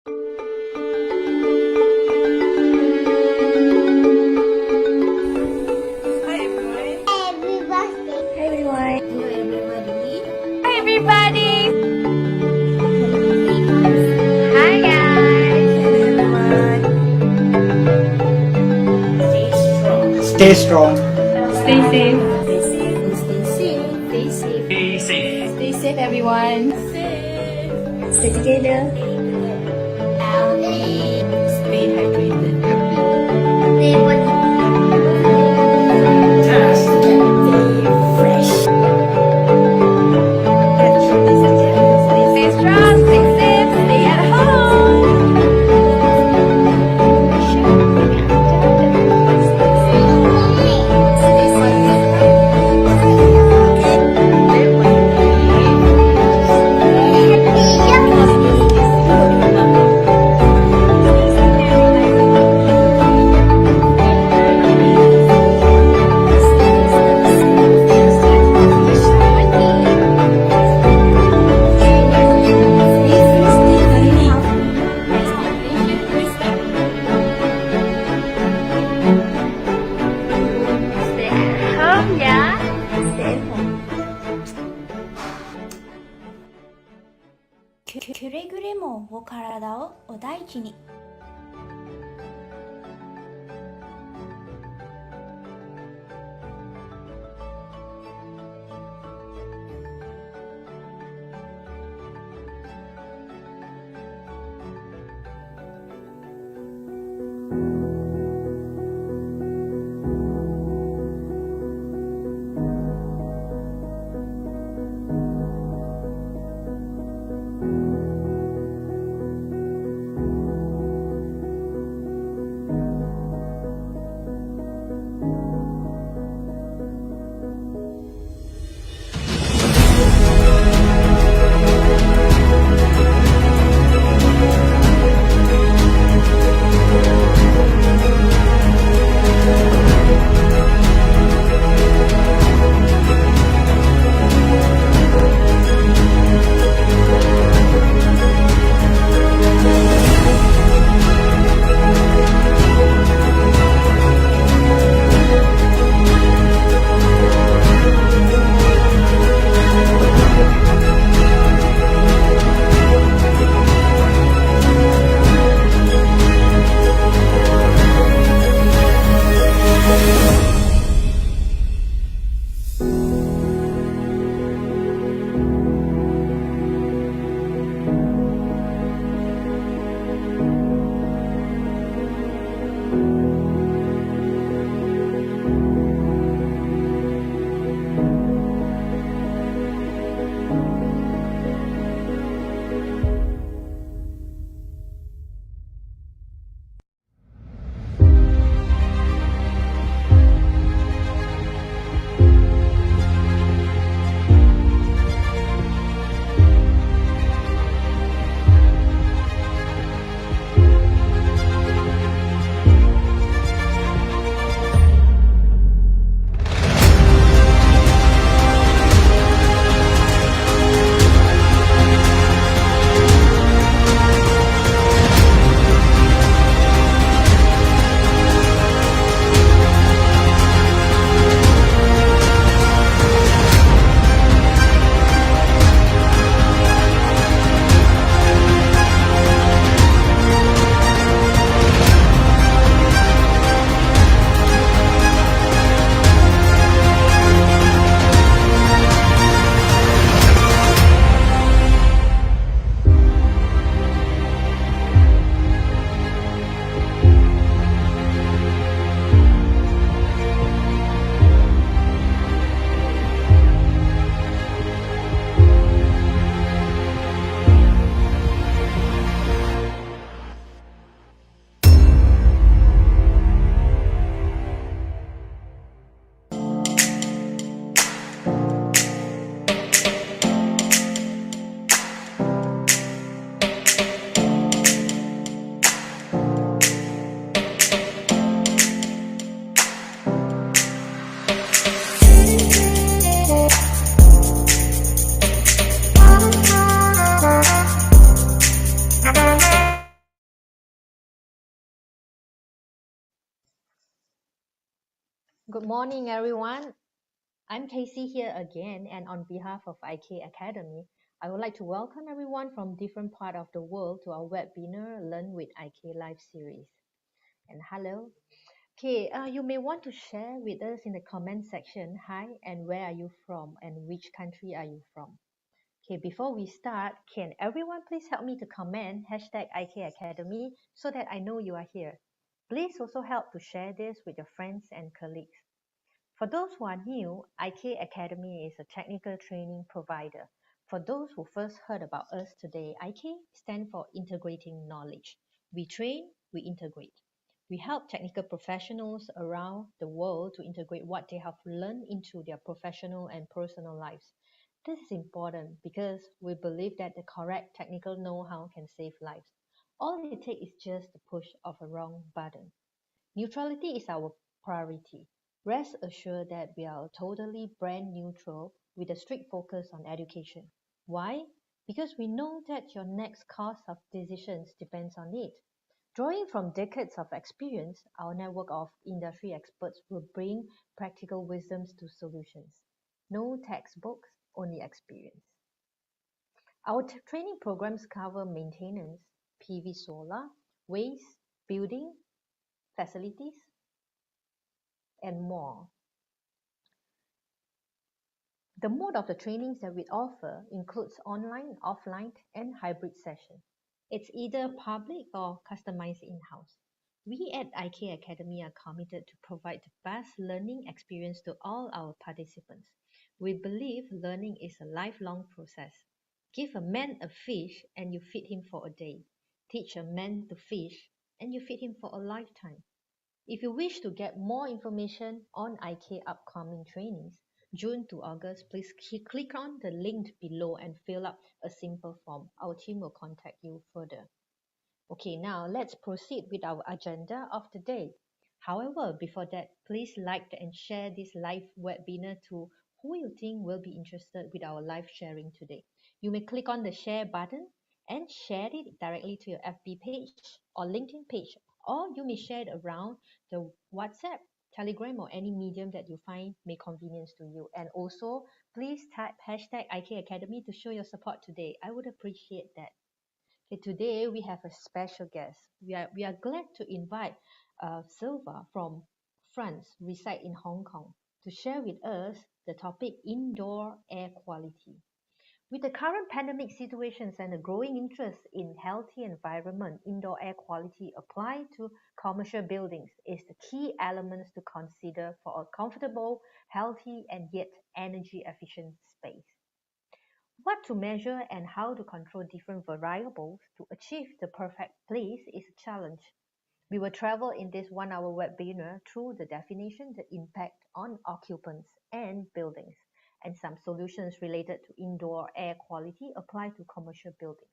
Stay strong. Stay safe. Stay safe. Stay safe, everyone. Stay together. Stay hydrated. Test. Stay fresh. Stay strong, stay safe, stay at home.くれぐれもお体をお大事に。Good morning, everyone. I'm Casey here again, and on behalf of IK Academy, I would like to welcome everyone from different parts of the world to our webinar Learn with IK Live series. And hello. Okay, you may want to share with us in the comment section, hi, and where are you from, and which country are you from? Okay, before we start, can everyone please help me to comment hashtag IK Academy so that I know you are here. Please also help to share this with your friends and colleagues. For those who are new, IK Academy is a technical training provider. For those who first heard about us today, IK stands for Integrating Knowledge. We train, we integrate. We help technical professionals around the world to integrate what they have learned into their professional and personal lives. This is important because we believe that the correct technical know-how can save lives. All it takes is just the push of a wrong button. Neutrality is our priority. Rest assured that we are totally brand neutral with a strict focus on education. Why? Because we know that your next course of decisions depends on it. Drawing from decades of experience, our network of industry experts will bring practical wisdoms to solutions. No textbooks, only experience. Our training programs cover maintenance, PV solar, waste, building, facilities, and more. The mode of the trainings that we offer includes online, offline, and hybrid sessions. It's either public or customized in-house. We at IK Academy are committed to provide the best learning experience to all our participants. We believe learning is a lifelong process. Give a man a fish and you feed him for a day. Teach a man to fish and you feed him for a lifetime. If you wish to get more information on IK upcoming trainings, June to August, please click on the link below and fill up a simple form. Our team will contact you further. Okay, now let's proceed with our agenda of the day. However, before that, please like and share this live webinar to who you think will be interested with our live sharing today. You may click on the share button and share it directly to your FB page or LinkedIn page, or you may share it around the WhatsApp, Telegram, or any medium that you find may convenience to you. And also, please type hashtag IK Academy to show your support today. I would appreciate that. Okay, today we have a special guest. We are glad to invite Sylvain from France, reside in Hong Kong, to share with us the topic indoor air quality. With the current pandemic situations and the growing interest in healthy environment, indoor air quality applied to commercial buildings is the key elements to consider for a comfortable, healthy, and yet energy efficient space. What to measure and how to control different variables to achieve the perfect place is a challenge. We will travel in this 1 hour webinar through the definition, the impact on occupants and buildings, and some solutions related to indoor air quality applied to commercial buildings.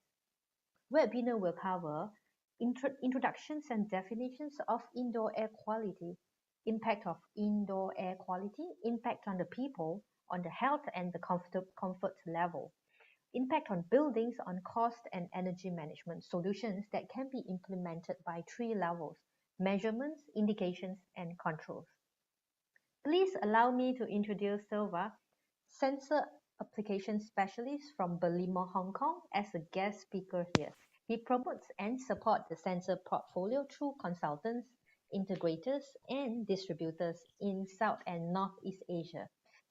Webinar will cover introductions and definitions of indoor air quality, impact of indoor air quality, impact on the people, on the health and the comfort level, impact on buildings on cost and energy management solutions that can be implemented by 3 levels: measurements, indications, and controls. Please allow me to introduce Sylvain, sensor application specialist from Belimo Hong Kong, as a guest speaker here. He promotes and supports the sensor portfolio through consultants, integrators, and distributors in South and Northeast Asia.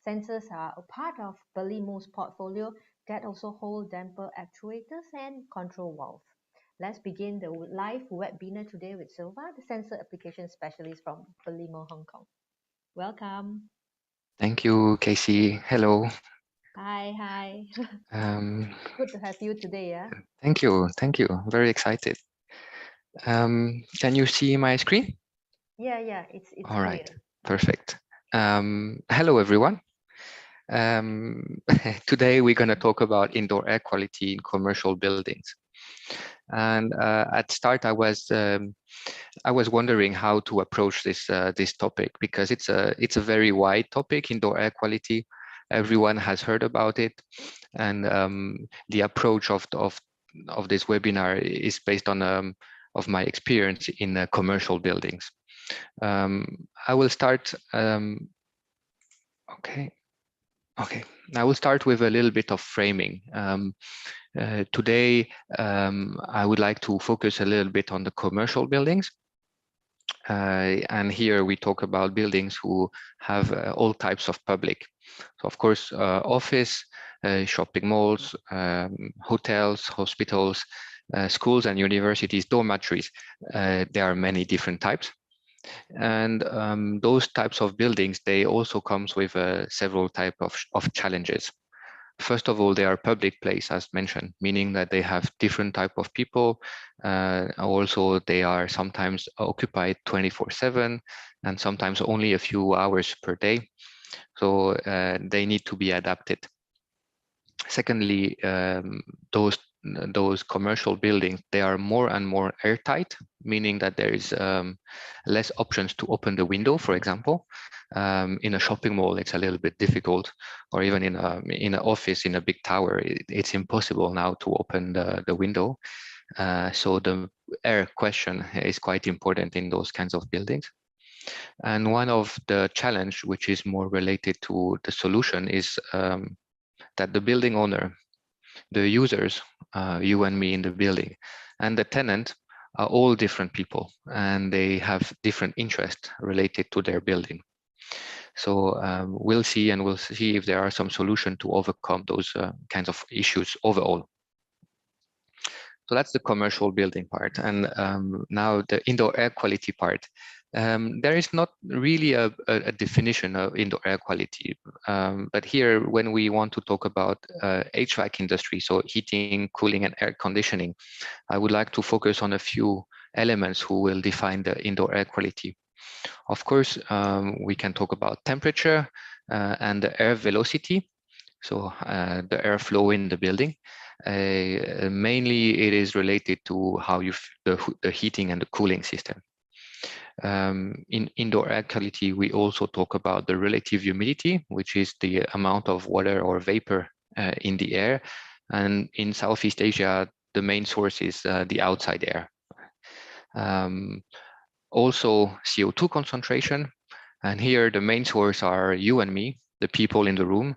Sensors are a part of Belimo's portfolio that also hold damper actuators and control valves. Let's begin the live webinar today with Sylvain, the sensor application specialist from Belimo Hong Kong. Welcome. Thank you, Casey. Hello. Hi. Um, Good to have you today. Yeah. Thank you. Very excited. Can you see my screen? Yeah. It's All clear. right. Perfect. Hello, everyone. Today we're going to talk about indoor air quality in commercial buildings. And at start, I was wondering how to approach this topic, because it's a very wide topic, indoor air quality. Everyone has heard about it, and the approach of this webinar is based on of my experience in commercial buildings. I will start. Okay. I will start with a little bit of framing. Today, I would like to focus a little bit on the commercial buildings. And here we talk about buildings who have all types of public. So of course, office, shopping malls, hotels, hospitals, schools and universities, dormitories. There are many different types. And those types of buildings, they also comes with several type of challenges. First of all, they are public place, as mentioned, meaning that they have different type of people. Also, they are sometimes occupied 24/7 and sometimes only a few hours per day. So they need to be adapted. Secondly, those commercial buildings, they are more and more airtight, meaning that there is less options to open the window, for example. In a shopping mall, it's a little bit difficult, or even in an office in a big tower, it's impossible now to open the window. So the air question is quite important in those kinds of buildings. And one of the challenge, which is more related to the solution, is that the building owner, the users, you and me in the building, and the tenant are all different people, and they have different interests related to their building. So we'll see if there are some solutions to overcome those kinds of issues overall. So that's the commercial building part. And now the indoor air quality part. There is not really a definition of indoor air quality, but here when we want to talk about HVAC industry, so heating, cooling and air conditioning, I would like to focus on a few elements who will define the indoor air quality. Of course, we can talk about temperature and the air velocity, so the airflow in the building. Mainly it is related to how the heating and the cooling system. In indoor air quality, we also talk about the relative humidity, which is the amount of water or vapor in the air. And in Southeast Asia, the main source is the outside air. Also CO2 concentration. And here the main source are you and me, the people in the room.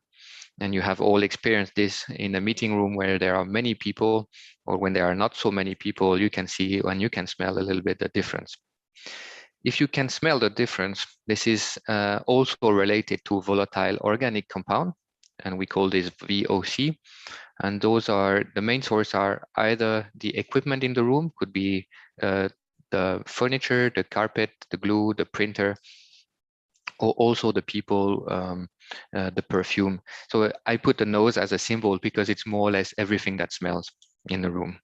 And you have all experienced this in a meeting room where there are many people, or when there are not so many people, you can see and you can smell a little bit the difference. If you can smell the difference, this is also related to volatile organic compound, and we call this VOC. And those are the main source are either the equipment in the room, could be the furniture, the carpet, the glue, the printer, or also the people, the perfume. So I put the nose as a symbol because it's more or less everything that smells in the room.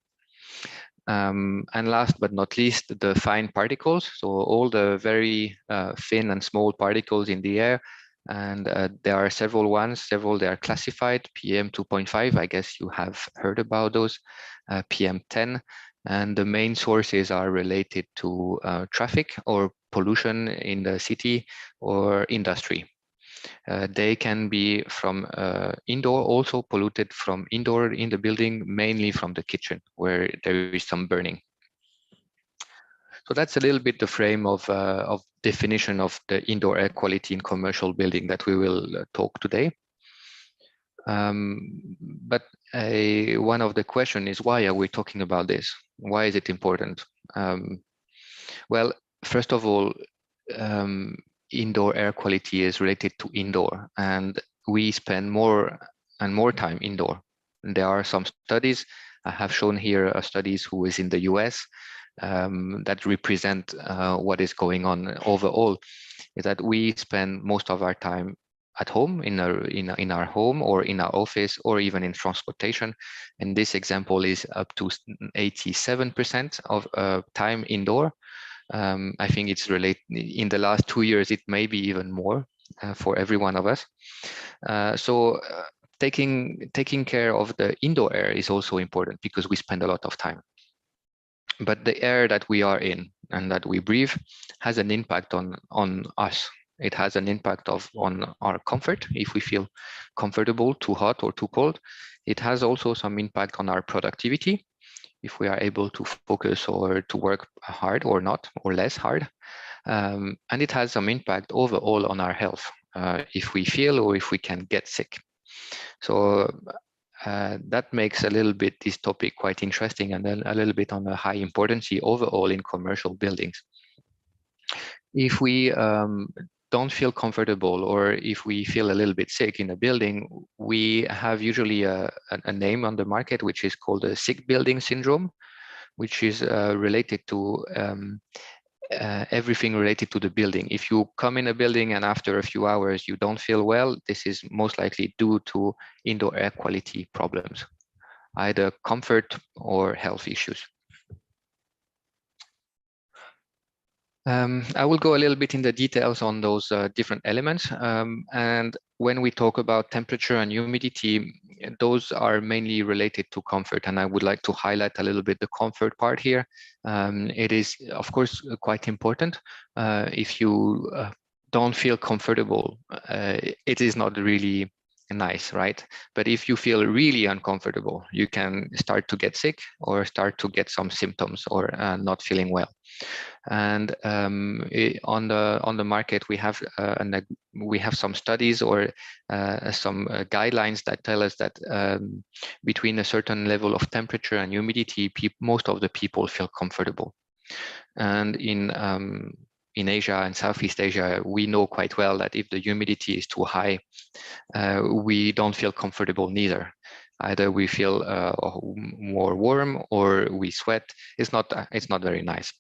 And last but not least, the fine particles. So all the very thin and small particles in the air. And there are several ones, they are classified, PM 2.5, I guess you have heard about those, PM 10. And the main sources are related to traffic or pollution in the city or industry. They can be from indoor, also polluted from indoor in the building, mainly from the kitchen where there is some burning. So that's a little bit the frame of definition of the indoor air quality in commercial building that we will talk today. But one of the question is, why are we talking about this? Why is it important? Well, first of all, indoor air quality is related to indoor, and we spend more and more time indoor. And there are some studies, I have shown here studies who is in the US that represent what is going on overall, is that we spend most of our time at home, in our home or in our office or even in transportation. And this example is up to 87% of time indoor. I think it's related in the last 2 years, it may be even more for every one of us. So taking care of the indoor air is also important because we spend a lot of time. But the air that we are in and that we breathe has an impact on us. It has an impact on our comfort, if we feel comfortable, too hot or too cold. It has also some impact on our productivity, if we are able to focus or to work hard or not, or less hard. And it has some impact overall on our health, if we feel or if we can get sick. So that makes a little bit this topic quite interesting, and then a little bit on the high importance overall in commercial buildings. If we don't feel comfortable, or if we feel a little bit sick in a building, we have usually a name on the market, which is called the sick building syndrome, which is related to everything related to the building. If you come in a building and after a few hours you don't feel well, this is most likely due to indoor air quality problems, either comfort or health issues. I will go a little bit in the details on those different elements. And when we talk about temperature and humidity, those are mainly related to comfort. And I would like to highlight a little bit the comfort part here. It is, of course, quite important. If you don't feel comfortable, it is not really nice, right? But if you feel really uncomfortable, you can start to get sick or start to get some symptoms or not feeling well. And on the market, we have some studies or some guidelines that tell us that between a certain level of temperature and humidity, most of the people feel comfortable. And in Asia and Southeast Asia, we know quite well that if the humidity is too high, we don't feel comfortable neither. Either we feel more warm or we sweat. It's not very nice.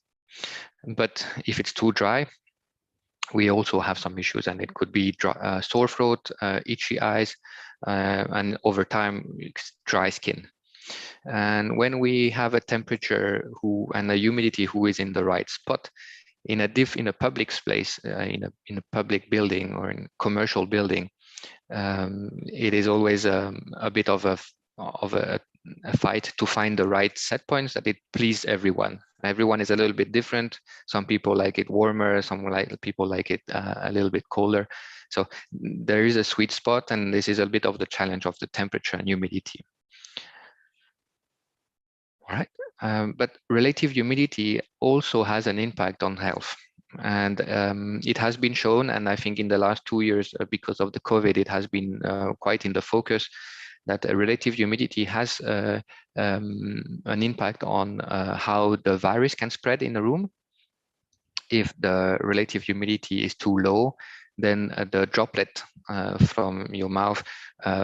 But if it's too dry, we also have some issues, and it could be sore throat, itchy eyes, and over time, dry skin. And when we have a temperature and a humidity who is in the right spot, in a public space, in a public building or in a commercial building, it is always a bit of a fight to find the right set points that it please everyone. Everyone is a little bit different. Some people like it warmer, people like it a little bit colder. So there is a sweet spot, and this is a bit of the challenge of the temperature and humidity. All right, but relative humidity also has an impact on health. And it has been shown, and I think in the last 2 years, because of the COVID, it has been quite in the focus, that relative humidity has an impact on how the virus can spread in a room. If the relative humidity is too low, then the droplet from your mouth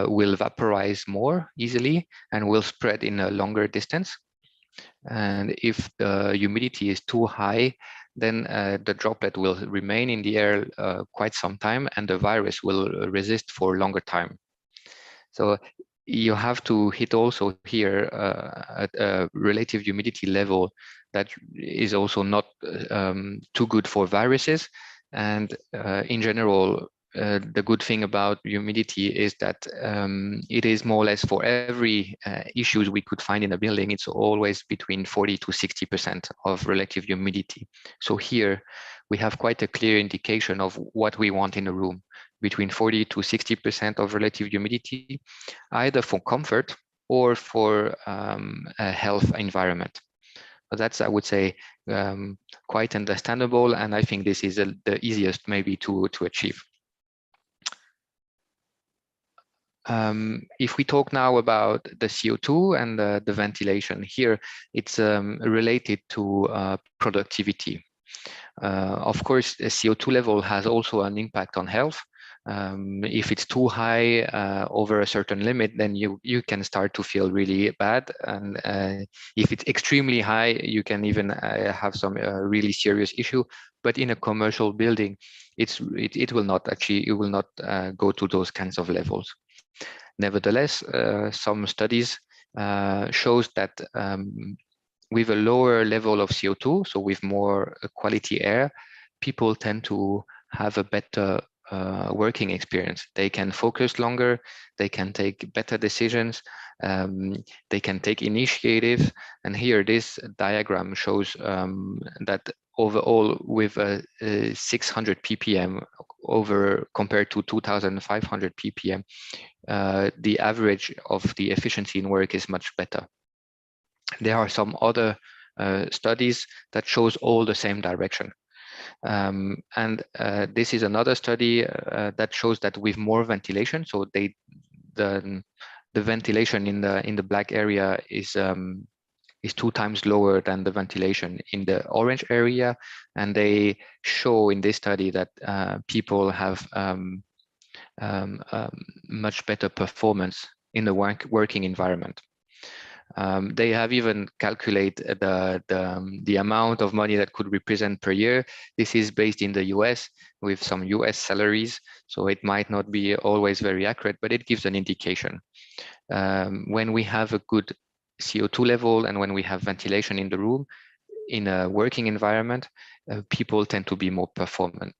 will vaporize more easily and will spread in a longer distance. And if the humidity is too high, then the droplet will remain in the air quite some time, and the virus will resist for a longer time. So you have to hit also here at a relative humidity level that is also not too good for viruses. And in general, the good thing about humidity is that it is more or less for every issues we could find in a building, it's always between 40 to 60% of relative humidity. So here we have quite a clear indication of what we want in a room, between 40 to 60% of relative humidity, either for comfort or for a health environment. But that's, I would say, quite understandable, and I think this is the easiest maybe to achieve. If we talk now about the CO2 and the ventilation here, it's related to productivity. Of course, the CO2 level has also an impact on health. If it's too high over a certain limit, then you can start to feel really bad. And if it's extremely high, you can even have some really serious issue. But in a commercial building, it will not go to those kinds of levels. Nevertheless, some studies shows that with a lower level of CO2, so with more quality air, people tend to have a better working experience. They can focus longer, they can take better decisions, they can take initiative. And here this diagram shows that overall with 600 ppm compared to 2500 ppm, the average of the efficiency in work is much better. There are some other studies that shows all the same direction. And this is another study that shows that with more ventilation, so the ventilation in the black area is 2 times lower than the ventilation in the orange area, and they show in this study that people have much better performance in the working environment. They have even calculated the amount of money that could represent per year. This is based in the US with some US salaries, so it might not be always very accurate, but it gives an indication. When we have a good CO2 level and when we have ventilation in the room, in a working environment, people tend to be more performant.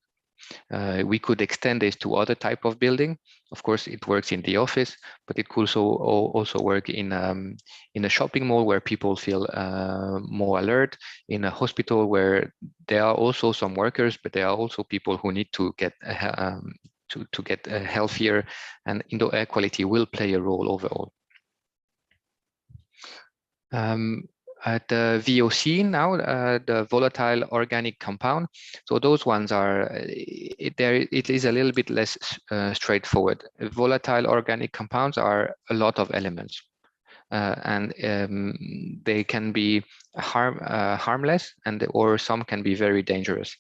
We could extend this to other type of building. Of course, it works in the office, but it could also work in a shopping mall where people feel more alert, in a hospital where there are also some workers, but there are also people who need to get healthier, and indoor air quality will play a role overall. At the VOC now, the volatile organic compound. So those ones are, it is a little bit less straightforward. Volatile organic compounds are a lot of elements. And they can be harmless, or some can be very dangerous.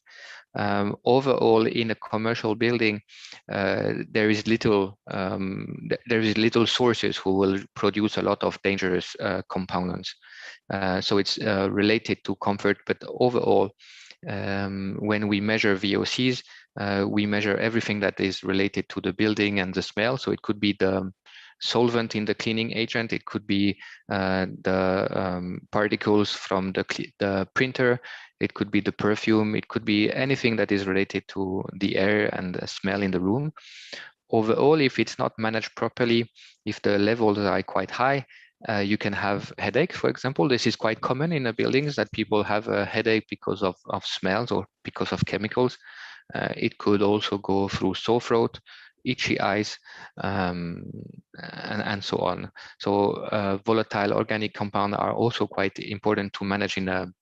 Overall, in a commercial building, there is little sources who will produce a lot of dangerous components. So it's related to comfort, but overall, when we measure VOCs, we measure everything that is related to the building and the smell. So it could be the solvent in the cleaning agent, it could be the particles from the printer, it could be the perfume, it could be anything that is related to the air and the smell in the room. Overall, if it's not managed properly, if the levels are quite high, you can have headache, for example. This is quite common in the buildings, that people have a headache because of smells or because of chemicals. It could also go through sore throat, itchy eyes, and so on. So volatile organic compounds are also quite important to manage in a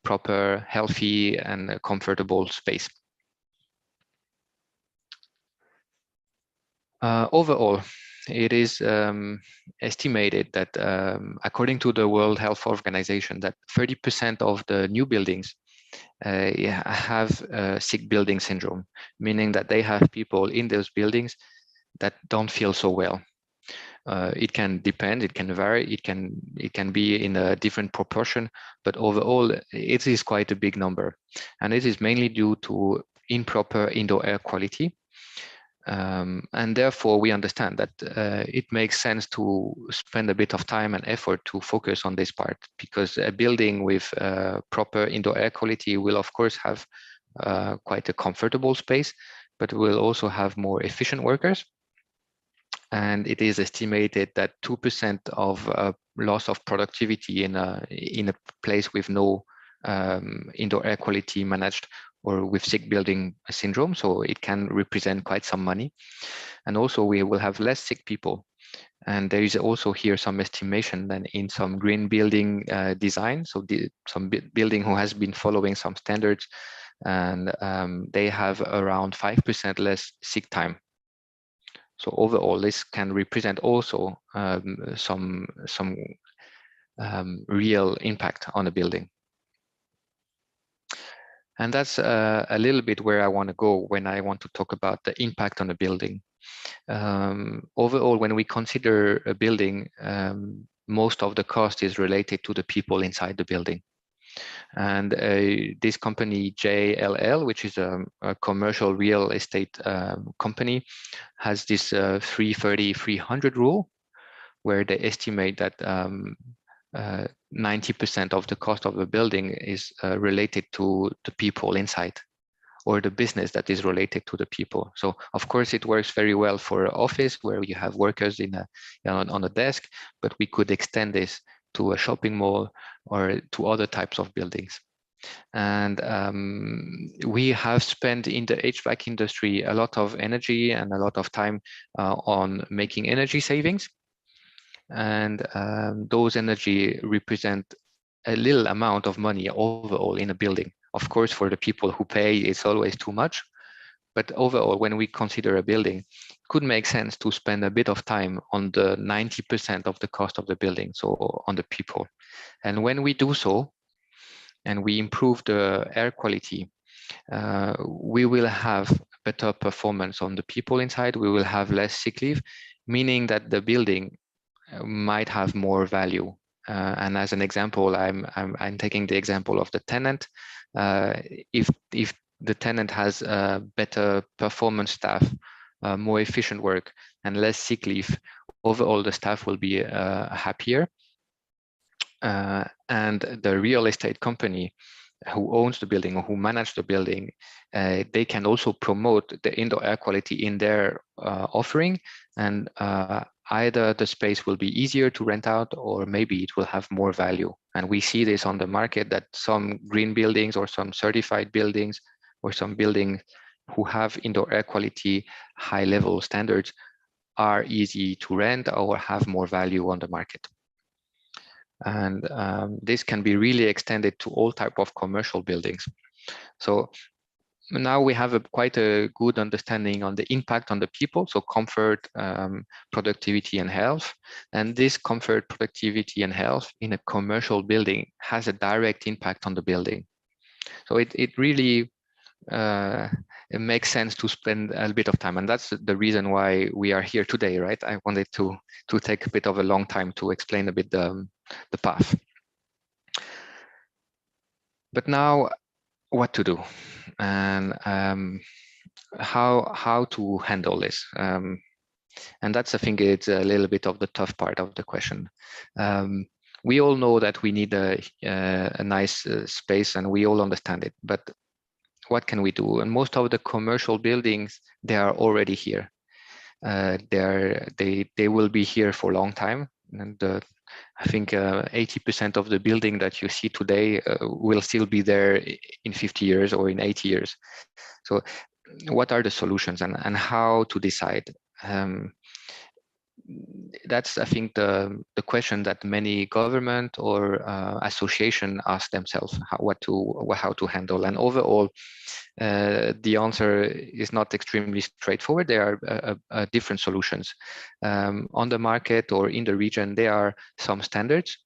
proper, healthy, and comfortable space. Overall, it is estimated that, according to the World Health Organization, that 30% of the new buildings have sick building syndrome, meaning that they have people in those buildings that don't feel so well. It can depend, it can vary, it can be in a different proportion, but overall it is quite a big number, and it is mainly due to improper indoor air quality. And therefore we understand that it makes sense to spend a bit of time and effort to focus on this part, because a building with proper indoor air quality will of course have quite a comfortable space, but will also have more efficient workers. And it is estimated that 2% of loss of productivity in a place with no indoor air quality managed, or with sick building syndrome, so it can represent quite some money. And also we will have less sick people. And there is also here some estimation that in some green building design, so some building who has been following some standards, and they have around 5% less sick time. So overall, this can represent also some real impact on a building. And that's a little bit where I want to go when I want to talk about the impact on a building. Overall, when we consider a building, most of the cost is related to the people inside the building. And this company, JLL, which is a commercial real estate company, has this 330-300 rule, where they estimate that 90% of the cost of a building is related to the people inside, or the business that is related to the people. So of course it works very well for an office where you have workers on a desk, but we could extend this to a shopping mall or to other types of buildings. And we have spent in the HVAC industry a lot of energy and a lot of time on making energy savings. And those energy represent a little amount of money overall in a building. Of course, for the people who pay, it's always too much. But overall, when we consider a building, it could make sense to spend a bit of time on the 90% of the cost of the building, so on the people. And when we do so, and we improve the air quality, we will have better performance on the people inside. We will have less sick leave, meaning that the building might have more value. And as an example, I'm taking the example of the tenant. If the tenant has better performance staff, more efficient work, and less sick leave, overall the staff will be happier. And the real estate company who owns the building or who manage the building, they can also promote the indoor air quality in their offering, and either the space will be easier to rent out, or maybe it will have more value. And we see this on the market, that some green buildings or some certified buildings or some buildings who have indoor air quality high level standards are easy to rent or have more value on the market. And this can be really extended to all type of commercial buildings. So now we have quite a good understanding on the impact on the people, so comfort, productivity, and health. And this comfort, productivity, and health in a commercial building has a direct impact on the building. So it really it makes sense to spend a bit of time, and that's the reason why we are here today, right? I wanted to take a bit of a long time to explain a bit the path. But now, what to do, and how to handle this, and that's, I think, it's a little bit of the tough part of the question. We all know that we need a nice space, and we all understand it, but what can we do? And most of the commercial buildings, they are already here. They will be here for a long time, and I think 80% of the building that you see today will still be there in 50 years or in 80 years. So what are the solutions, and how to decide? That's, I think, the question that many government or association ask themselves, how to handle. And overall, the answer is not extremely straightforward. There are different solutions. On the market or in the region, there are some standards,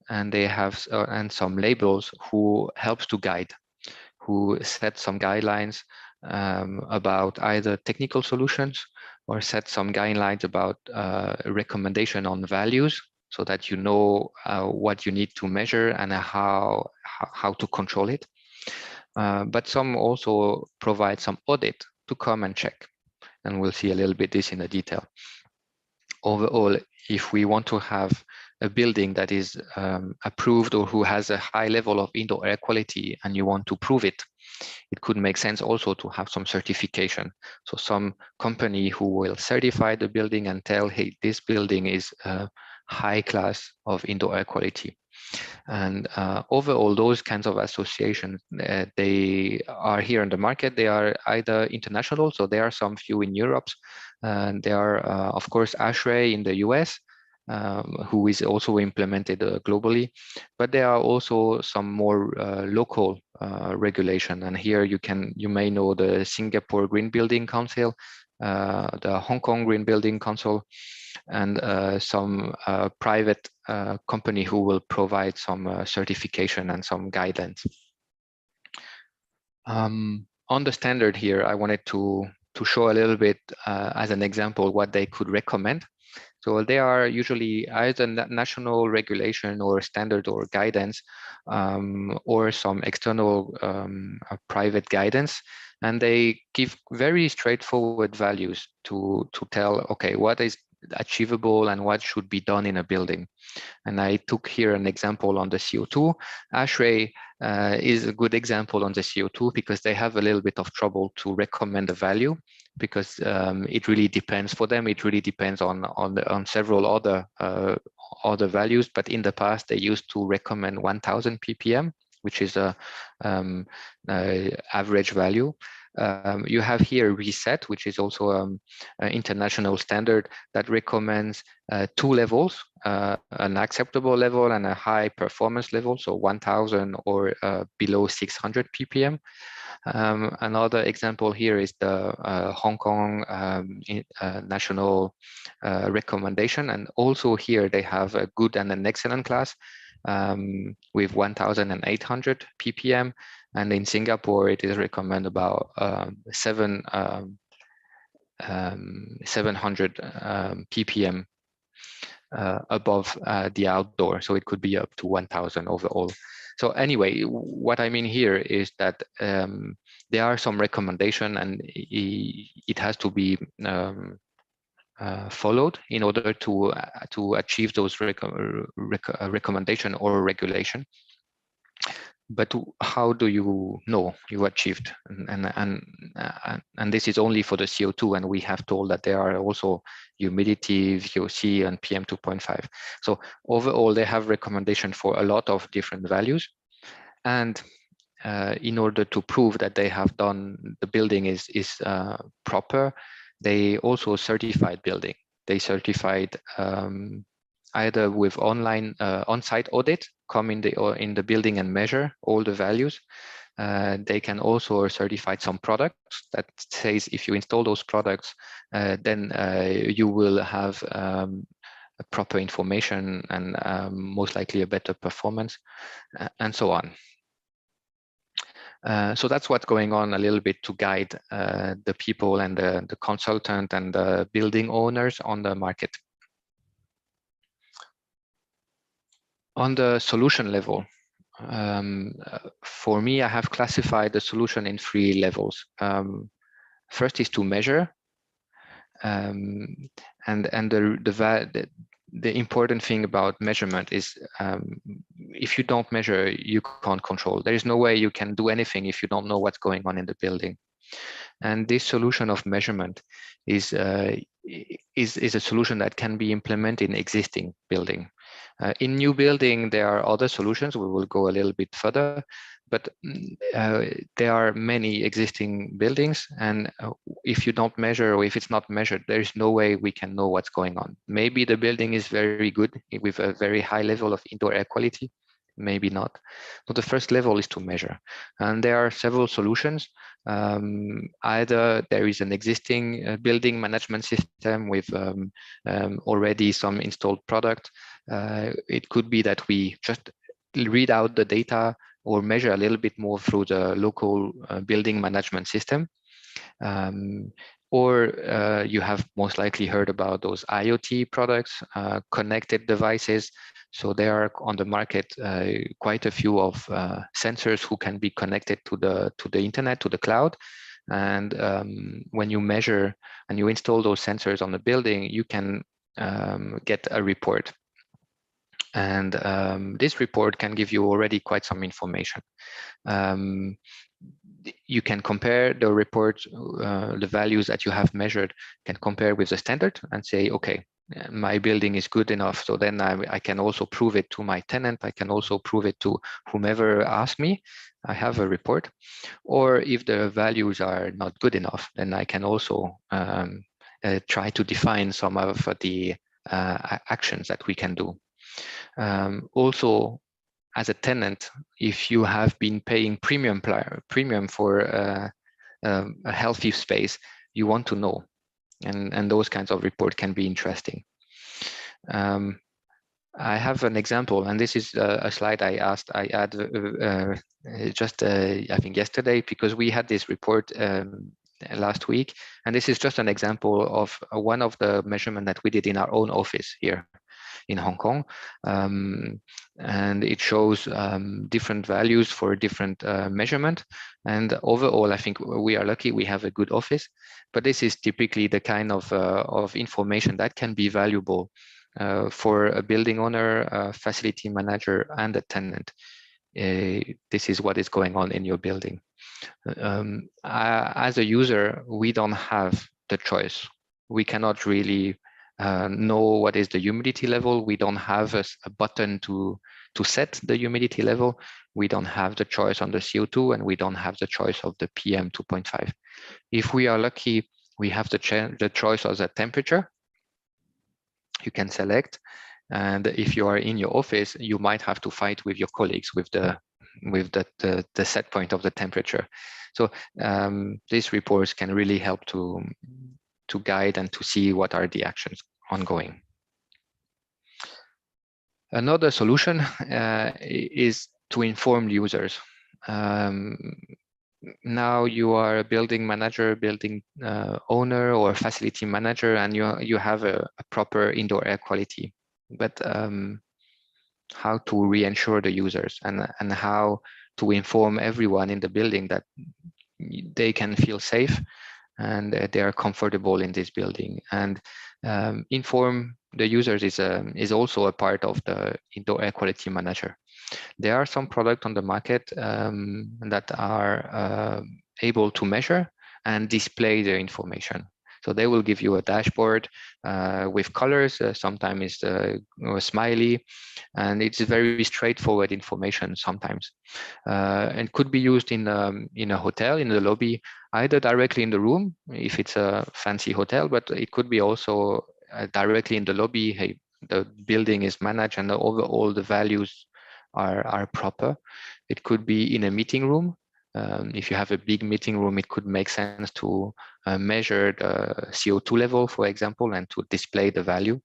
and they have and some labels who helps to guide, who set some guidelines about either technical solutions or set some guidelines about recommendation on values, so that you know what you need to measure and how to control it. But some also provide some audit to come and check, and we'll see a little bit this in the detail. Overall, if we want to have a building that is approved or who has a high level of indoor air quality, and you want to prove it, it could make sense also to have some certification. So some company who will certify the building and tell, hey, this building is high class of indoor air quality. And overall, those kinds of associations, they are here in the market. They are either international, so there are some few in Europe, and there are, of course, ASHRAE in the US, who is also implemented globally, but there are also some more local regulation. And here you may know the Singapore Green Building Council, the Hong Kong Green Building Council, and some private company who will provide some certification and some guidelines. On the standard here, I wanted to show a little bit as an example what they could recommend. So they are usually either national regulation or standard or guidance, or some external private guidance. And they give very straightforward values to tell, okay, what is achievable and what should be done in a building. And I took here an example on the CO2. ASHRAE is a good example on the CO2 because they have a little bit of trouble to recommend a value, because it really depends for them. It really depends on several other values. But in the past, they used to recommend 1,000 ppm, which is a average value. You have here reset, which is also an international standard that recommends two levels, an acceptable level and a high performance level, so 1000 or below 600 ppm. Another example here is the Hong Kong national recommendation, and also here they have a good and an excellent class with 1800 ppm, and in Singapore it is recommended about 700 ppm above the outdoor, so it could be up to 1000 overall. So anyway, what I mean here is that there are some recommendation, and it has to be followed in order to achieve those recommendation or regulation. But how do you know you achieved? And this is only for the CO2, and we have told that there are also humidity, VOC, and PM 2.5. So overall, they have recommendation for a lot of different values. And in order to prove that they have done, the building is proper, they also certified building. They certified either with online on-site audit, come in the building and measure all the values. They can also certify some products that says if you install those products, then you will have a proper information and most likely a better performance, and so on. So that's what's going on a little bit to guide the people and the consultant and the building owners on the market. On the solution level, for me, I have classified the solution in 3 levels. First is to measure, and the important thing about measurement is if you don't measure, you can't control. There is no way you can do anything if you don't know what's going on in the building. And this solution of measurement is a solution that can be implemented in existing building. In new building, there are other solutions. We will go a little bit further, but there are many existing buildings, and if you don't measure, or if it's not measured, there is no way we can know what's going on. Maybe the building is very good with a very high level of indoor air quality, maybe not. So the first level is to measure, and there are several solutions. Either there is an existing building management system with already some installed product. It could be that we just read out the data or measure a little bit more through the local building management system. Or you have most likely heard about those IoT products, connected devices. So there are on the market quite a few of sensors who can be connected to the internet, to the cloud. And when you measure and you install those sensors on the building, you can get a report. And this report can give you already quite some information. You can compare the report, the values that you have measured, can compare with the standard and say, okay, my building is good enough. So then I can also prove it to my tenant. I can also prove it to whomever asks me. I have a report. Or if the values are not good enough, then I can also try to define some of the actions that we can do. Also, as a tenant, if you have been paying premium for a healthy space, you want to know, and those kinds of reports can be interesting. I have an example, and this is a slide I had just I think yesterday, because we had this report last week, and this is just an example of one of the measurements that we did in our own office here in Hong Kong, and it shows different values for different measurement. And overall, I think we are lucky we have a good office, but this is typically the kind of information that can be valuable for a building owner, a facility manager, and a tenant. This is what is going on in your building. As a user, we don't have the choice. We cannot really know what is the humidity level. We don't have a button to to set the humidity level. We don't have the choice on the CO2, and we don't have the choice of the PM 2.5. If we are lucky, we have the choice of the temperature. You can select, and if you are in your office, you might have to fight with your colleagues with the set point of the temperature. So these reports can really help to guide and to see what are the actions ongoing. Another solution is to inform users. Now you are a building manager, building owner, or facility manager, and you have a proper indoor air quality. But how to reassure the users and how to inform everyone in the building that they can feel safe and they are comfortable in this building. And inform the users is also a part of the indoor air quality manager. There are some products on the market that are able to measure and display their information. So they will give you a dashboard with colors. Sometimes it's a smiley, and it's very straightforward information sometimes. And could be used in a hotel, in the lobby, either directly in the room if it's a fancy hotel, but it could be also directly in the lobby. Hey, the building is managed and overall the values are proper. It could be in a meeting room. If you have a big meeting room, it could make sense to measure the CO2 level, for example, and to display the value,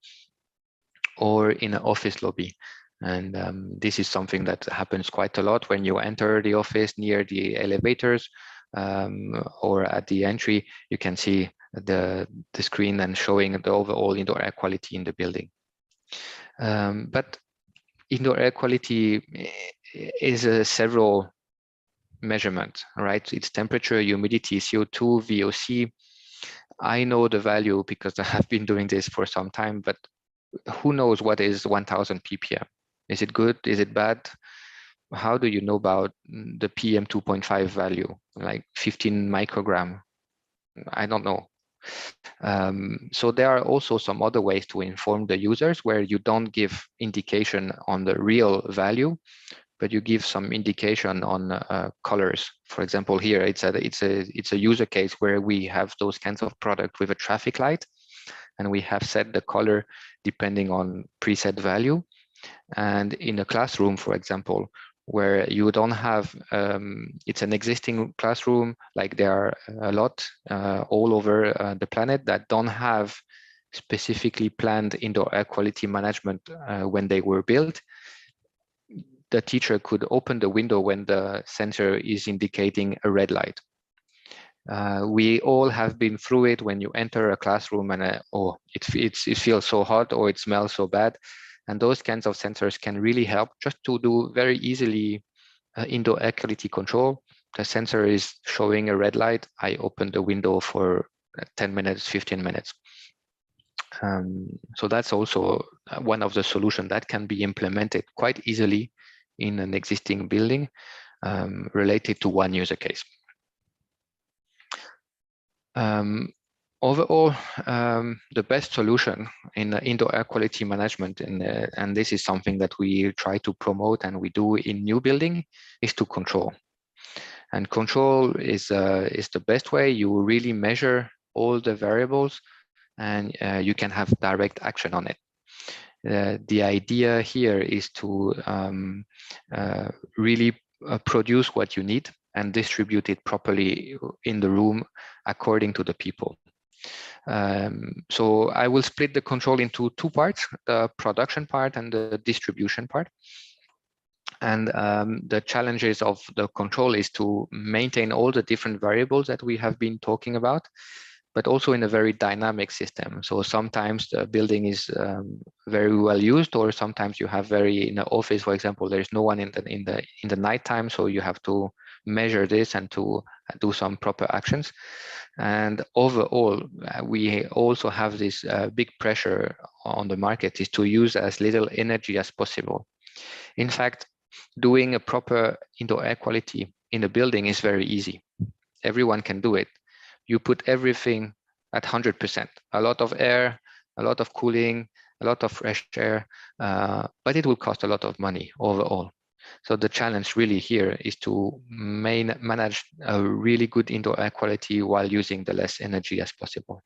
or in an office lobby. And this is something that happens quite a lot when you enter the office near the elevators or at the entry. You can see the screen and showing the overall indoor air quality in the building. But indoor air quality is several measurement, right? It's temperature, humidity, CO2, VOC. I know the value because I have been doing this for some time, but who knows what is 1000 ppm? Is it good? Is it bad? How do you know about the PM 2.5 value, like 15 microgram? I don't know. So there are also some other ways to inform the users where you don't give indication on the real value, but you give some indication on colors. For example, here it's a user case where we have those kinds of product with a traffic light, and we have set the color depending on preset value. And in a classroom, for example, where you don't have, it's an existing classroom, like there are a lot all over the planet that don't have specifically planned indoor air quality management when they were built. The teacher could open the window when the sensor is indicating a red light. We all have been through it when you enter a classroom and it feels so hot or it smells so bad. And those kinds of sensors can really help just to do very easily indoor air quality control. The sensor is showing a red light. I open the window for 10 minutes, 15 minutes. So that's also one of the solutions that can be implemented quite easily in an existing building related to one user case. Overall, the best solution in indoor air quality management, and this is something that we try to promote and we do in new building, is to control. And control is the best way. You really measure all the variables and you can have direct action on it. The idea here is to really produce what you need and distribute it properly in the room according to the people. So I will split the control into two parts, the production part and the distribution part. And the challenges of the control is to maintain all the different variables that we have been talking about, but also in a very dynamic system. So sometimes the building is very well used, or sometimes you have in the office, for example, there is no one in the nighttime, so you have to measure this and to do some proper actions. And overall, we also have this big pressure on the market is to use as little energy as possible. In fact, doing a proper indoor air quality in a building is very easy. Everyone can do it. You put everything at 100%, a lot of air, a lot of cooling, a lot of fresh air, but it will cost a lot of money overall. So the challenge really here is to manage a really good indoor air quality while using the less energy as possible.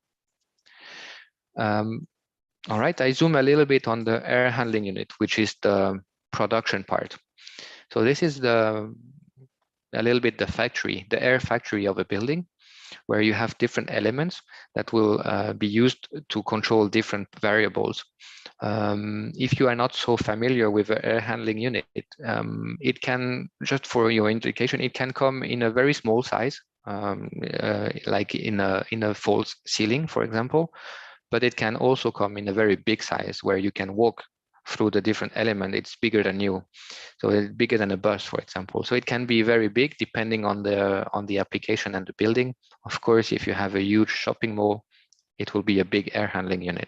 All right, I zoom a little bit on the air handling unit, which is the production part. So this is a little bit the factory, the air factory of a building, where you have different elements that will be used to control different variables. If you are not so familiar with the air handling unit, it can, just for your indication, it can come in a very small size, like in a false ceiling, for example, but it can also come in a very big size where you can walk through the different element. It's bigger than you, so it's bigger than a bus, for example. So it can be very big depending on the application and the building. Of course, if you have a huge shopping mall, it will be a big air handling unit.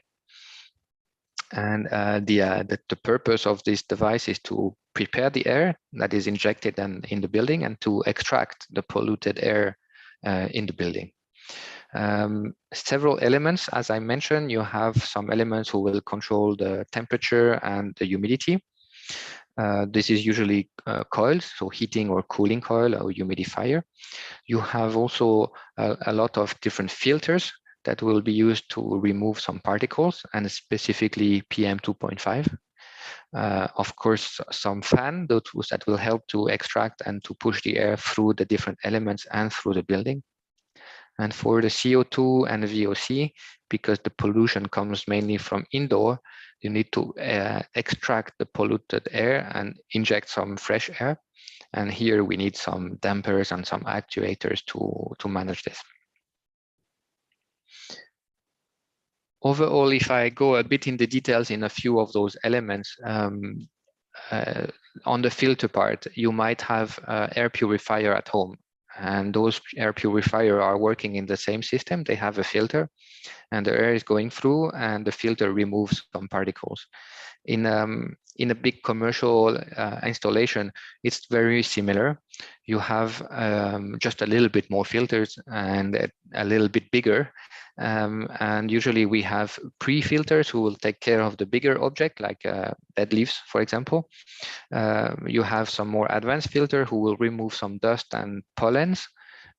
And the purpose of this device is to prepare the air that is injected in the building and to extract the polluted air in the building. Several elements, as I mentioned, you have some elements who will control the temperature and the humidity. This is usually coils, so heating or cooling coil or humidifier. You have also a lot of different filters that will be used to remove some particles, and specifically PM 2.5. Of course, some fan that will help to extract and to push the air through the different elements and through the building. And for the CO2 and VOC, because the pollution comes mainly from indoor, you need to extract the polluted air and inject some fresh air. And here we need some dampers and some actuators to manage this. Overall, if I go a bit in the details in a few of those elements, on the filter part, you might have air purifier at home. And those air purifier are working in the same system. They have a filter and the air is going through and the filter removes some particles. In a big commercial installation, it's very similar. You have just a little bit more filters and a little bit bigger. And usually we have pre-filters who will take care of the bigger object, like dead leaves, for example. You have some more advanced filter who will remove some dust and pollens.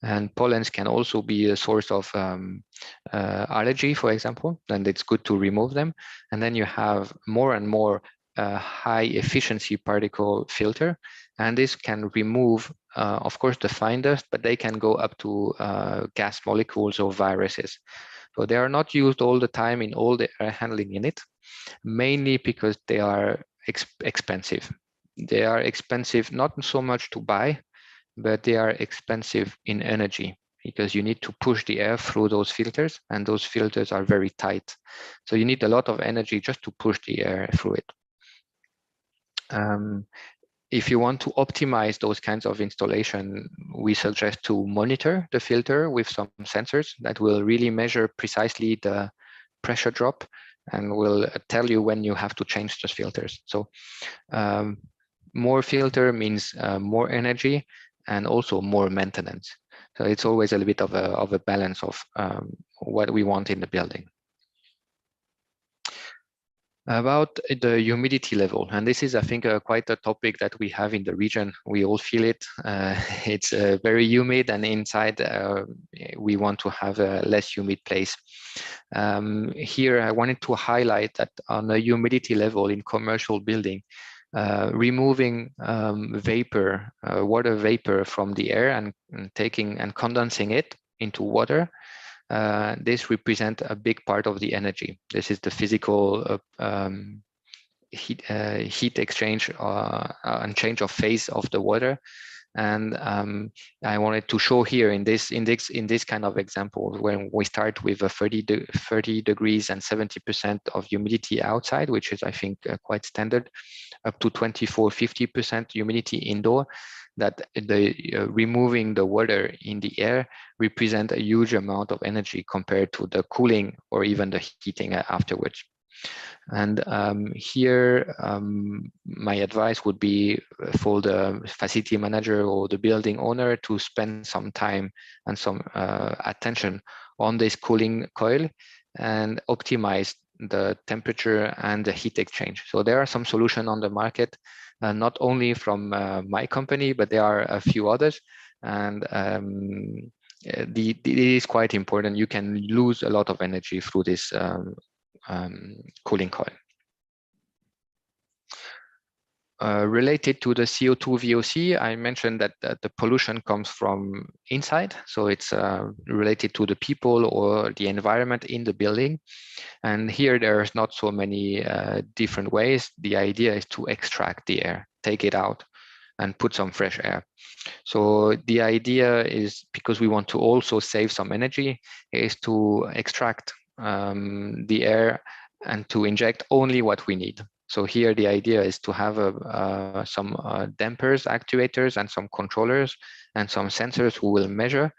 And pollens can also be a source of allergy, for example, and it's good to remove them. And then you have more and more high efficiency particle filter, and this can remove, of course, the fine dust, but they can go up to gas molecules or viruses. So they are not used all the time in all the air handling units, mainly because they are expensive. They are expensive not so much to buy, but they are expensive in energy because you need to push the air through those filters, and those filters are very tight. So you need a lot of energy just to push the air through it. If you want to optimize those kinds of installation, we suggest to monitor the filter with some sensors that will really measure precisely the pressure drop and will tell you when you have to change those filters. So more filter means more energy and also more maintenance. So it's always a little bit of a balance of what we want in the building. About the humidity level, and this is, I think, quite a topic that we have in the region. We all feel it. It's very humid, and inside we want to have a less humid place. Here, I wanted to highlight that on the humidity level in commercial building, removing vapor, water vapor from the air and taking and condensing it into water. This represents a big part of the energy. This is the physical heat exchange and change of phase of the water. And I wanted to show here in this kind of example, when we start with a 30 degrees and 70% of humidity outside, which is, I think, quite standard, up to 50% humidity indoor, that removing the water in the air represent a huge amount of energy compared to the cooling or even the heating afterwards. And here, my advice would be for the facility manager or the building owner to spend some time and some attention on this cooling coil and optimize the temperature and the heat exchange. So there are some solutions on the market, not only from my company, but there are a few others. And it is quite important. You can lose a lot of energy through this cooling coil. Related to the CO2 VOC, I mentioned that the pollution comes from inside. So it's related to the people or the environment in the building. And here there's not so many different ways. The idea is to extract the air, take it out and put some fresh air. So the idea is, because we want to also save some energy, is to extract the air and to inject only what we need. So here the idea is to have some dampers, actuators, and some controllers and some sensors who will measure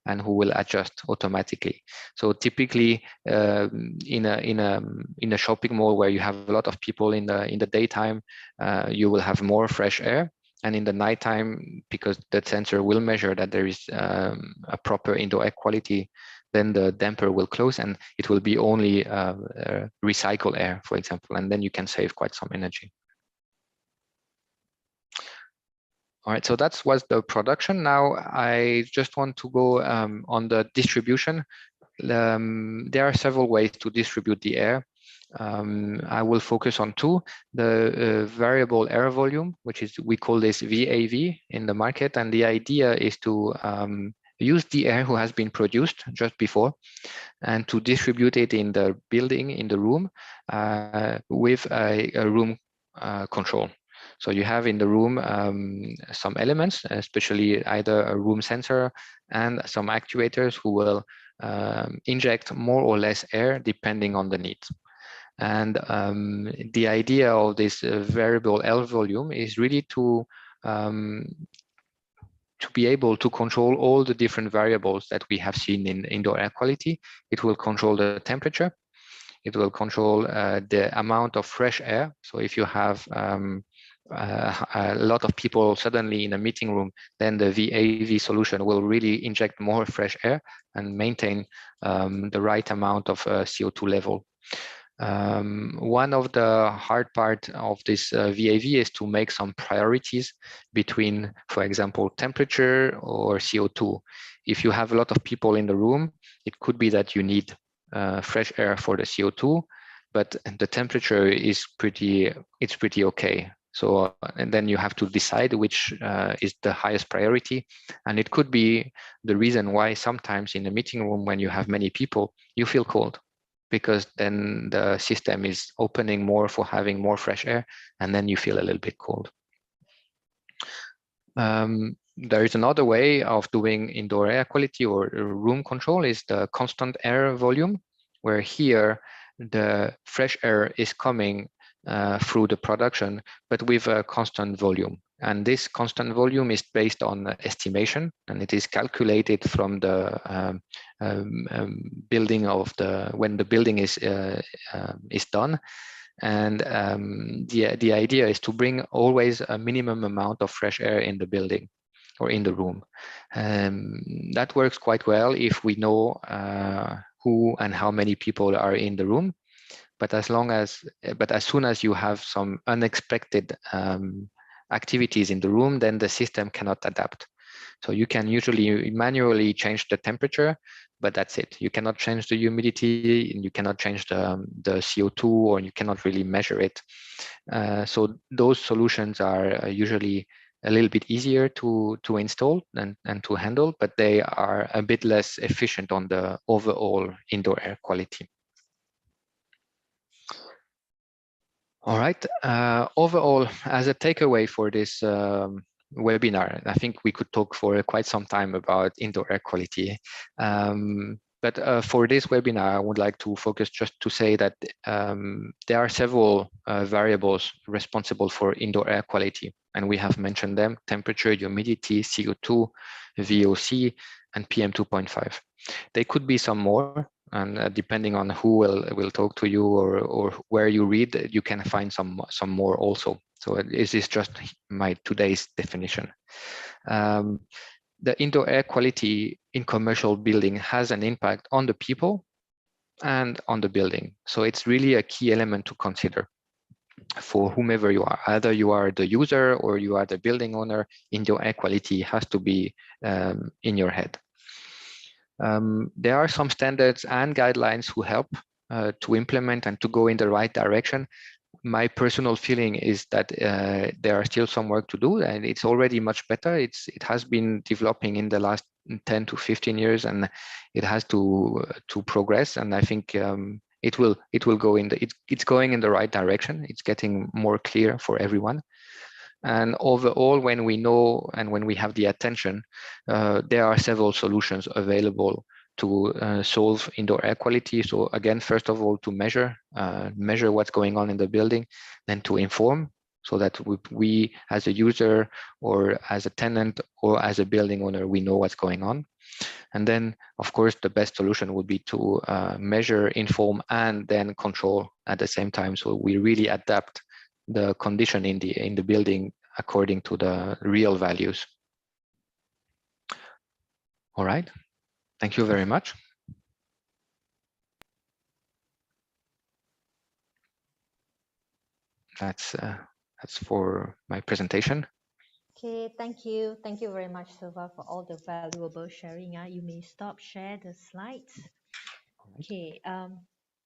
and who will adjust automatically. So typically in a shopping mall where you have a lot of people in the daytime, you will have more fresh air. And in the nighttime, because the sensor will measure that there is a proper indoor air quality, then the damper will close and it will be only recycled air, for example, and then you can save quite some energy. All right, so that was the production. Now I just want to go on the distribution. There are several ways to distribute the air. I will focus on two: the variable air volume, which is, we call this VAV in the market, and the idea is to use the air who has been produced just before and to distribute it in the building, in the room, with a room control. So you have in the room some elements, especially either a room sensor and some actuators who will inject more or less air depending on the needs. And the idea of this variable air volume is really to be able to control all the different variables that we have seen in indoor air quality. It will control the temperature. It will control the amount of fresh air. So if you have a lot of people suddenly in a meeting room, then the VAV solution will really inject more fresh air and maintain the right amount of CO2 level. One of the hard part of this VAV is to make some priorities between, for example, temperature or CO2. If you have a lot of people in the room, it could be that you need fresh air for the CO2, but the temperature is pretty okay. So, and then you have to decide which is the highest priority. And it could be the reason why sometimes in a meeting room, when you have many people, you feel cold, because then the system is opening more for having more fresh air, and then you feel a little bit cold. There is another way of doing indoor air quality or room control, is the constant air volume, where here the fresh air is coming through the production, but with a constant volume. And this constant volume is based on estimation, and it is calculated from the building of when the building is done. And the idea is to bring always a minimum amount of fresh air in the building or in the room. That works quite well if we know who and how many people are in the room. But as soon as you have some unexpected activities in the room, then the system cannot adapt. So you can usually manually change the temperature, but that's it. You cannot change the humidity, and you cannot change the CO2, or you cannot really measure it. So those solutions are usually a little bit easier to install and to handle, but they are a bit less efficient on the overall indoor air quality. All right. Overall, as a takeaway for this webinar, I think we could talk for quite some time about indoor air quality. But for this webinar, I would like to focus just to say that there are several variables responsible for indoor air quality, and we have mentioned them: temperature, humidity, CO2, VOC, and PM2.5. There could be some more, and depending on who will talk to you or where you read, you can find some more also. So this is just my today's definition. The indoor air quality in commercial building has an impact on the people, and on the building. So it's really a key element to consider for whomever you are. Either you are the user or you are the building owner, indoor air quality has to be in your head. There are some standards and guidelines who help to implement and to go in the right direction. My personal feeling is that there are still some work to do, and it's already much better. It has been developing in the last 10 to 15 years, and it has to progress. And I think it will go in it's going in the right direction. It's getting more clear for everyone. And overall, when we know and when we have the attention, there are several solutions available to solve indoor air quality. So again, first of all, to measure what's going on in the building, then to inform, so that we as a user or as a tenant or as a building owner, we know what's going on. And then, of course, the best solution would be to measure, inform, and then control at the same time. So we really adapt the condition in the building according to the real values. All right. Thank you very much. That's for my presentation. Okay, thank you. Thank you very much, Sylvain, for all the valuable sharing. You may stop share the slides. Okay,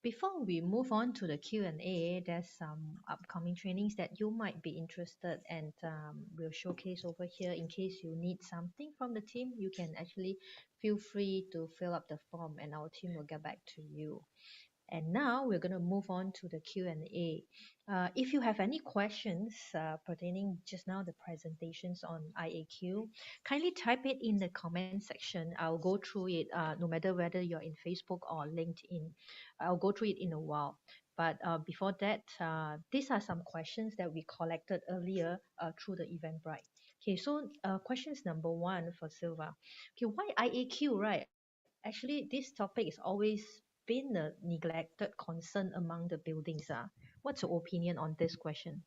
before we move on to the Q&A, there's some upcoming trainings that you might be interested, and we'll showcase over here. In case you need something from the team, you can actually feel free to fill up the form and our team will get back to you. And now we're going to move on to the Q&A. If you have any questions pertaining just now the presentations on IAQ, kindly type it in the comment section. I'll go through it no matter whether you're in Facebook or LinkedIn. I'll go through it in a while. But before that, these are some questions that we collected earlier through the Eventbrite. Okay, so questions number one for Silva. Okay, why IAQ, right? Actually, this topic is always been a neglected concern among the buildings. What's your opinion on this question?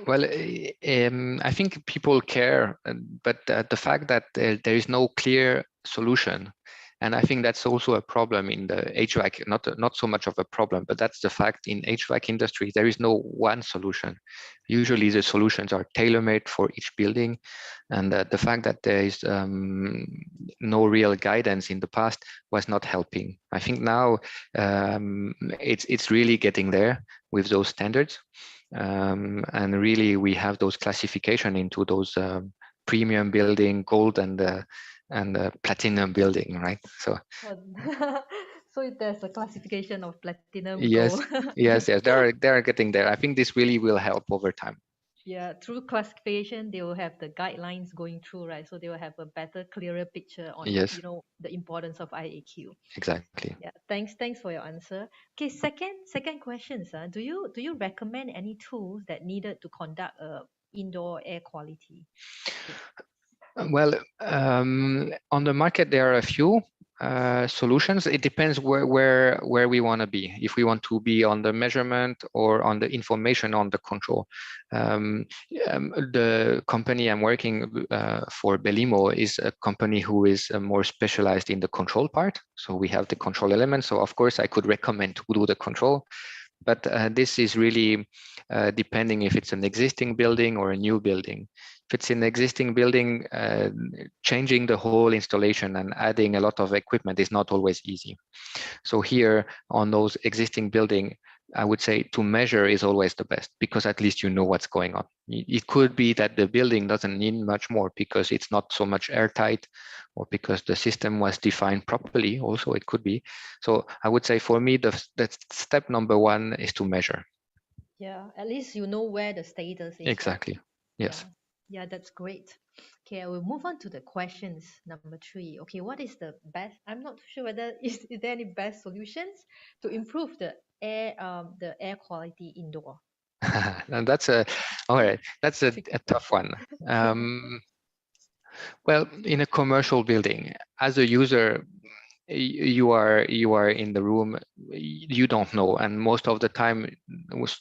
Well, I think people care, but the fact that there is no clear solution, and I think that's also a problem in the HVAC. Not so much of a problem, but that's the fact in HVAC industry. There is no one solution. Usually, the solutions are tailor-made for each building, and the fact that there is no real guidance in the past was not helping. I think now it's really getting there with those standards. And really, we have those classification into those premium building, gold, and platinum building, right? So, so there's a classification of platinum, yes, gold. yes, they are getting there. I think this really will help over time. Yeah, through classification, they will have the guidelines going through, right? So they will have a better, clearer picture on, Yes, the importance of IAQ. exactly. Yeah, thanks for your answer. Okay, second question, sir. Do you recommend any tools that needed to conduct indoor air quality? Well, on the market, there are a few solutions. It depends where we want to be. If we want to be on the measurement or on the information on the control. The company I'm working for, Belimo, is a company who is more specialized in the control part. So we have the control elements. So of course, I could recommend to do the control. But this is really depending if it's an existing building or a new building. If it's an existing building, changing the whole installation and adding a lot of equipment is not always easy. So here on those existing building, I would say to measure is always the best, because at least you know what's going on. It could be that the building doesn't need much more because it's not so much airtight, or because the system was defined properly. Also, it could be. So I would say for me, the step number one is to measure. Yeah, at least you know where the status is. Exactly. Right? Yes. Yeah, that's great. Okay, I will move on to the questions number 3. Okay, what is the best? I'm not sure whether is there any best solutions to improve the air quality indoor. And that's all right. That's a Tricky tough question. one. Well, in a commercial building, as a user, you are in the room, you don't know, and most of the time,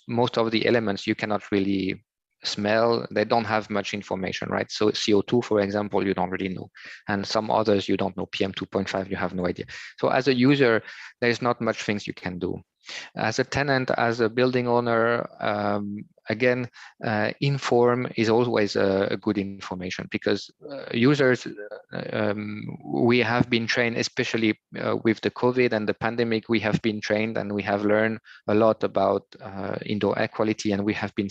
most of the elements you cannot really smell, they don't have much information, right? So CO2, for example, you don't really know. And some others you don't know, PM 2.5, you have no idea. So as a user, there's not much things you can do. As a tenant, as a building owner, again, inform is always a good information, because users, we have been trained, especially with the COVID and the pandemic, we have been trained and we have learned a lot about indoor air quality, and we have been